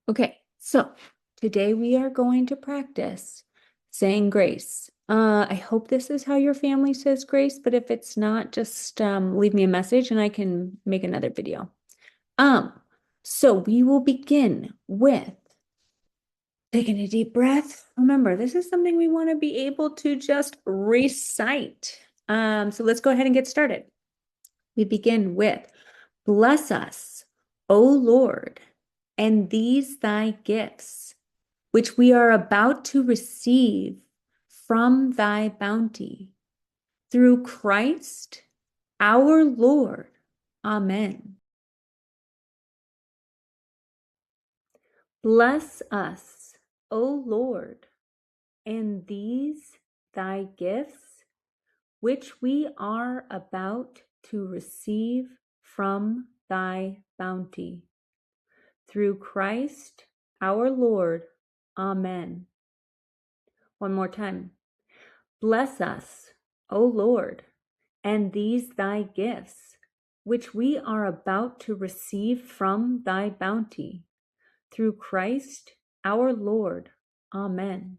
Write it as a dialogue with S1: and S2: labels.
S1: Okay, so today we are going to practice saying grace. I hope this is how your family says grace, but if it's not, just leave me a message and I can make another video. Um, so we will begin with taking a deep breath. Remember, this is something we want to be able to just recite. So let's go ahead and get started. We begin with, bless us, O Lord, and these thy gifts, which we are about to receive from thy bounty. Through Christ our Lord. Amen. Bless us, O Lord, and these thy gifts, which we are about to receive from thy bounty. Through Christ our Lord. Amen. One more time. Bless us, O Lord, and these thy gifts, which we are about to receive from thy bounty. Through Christ our Lord. Amen.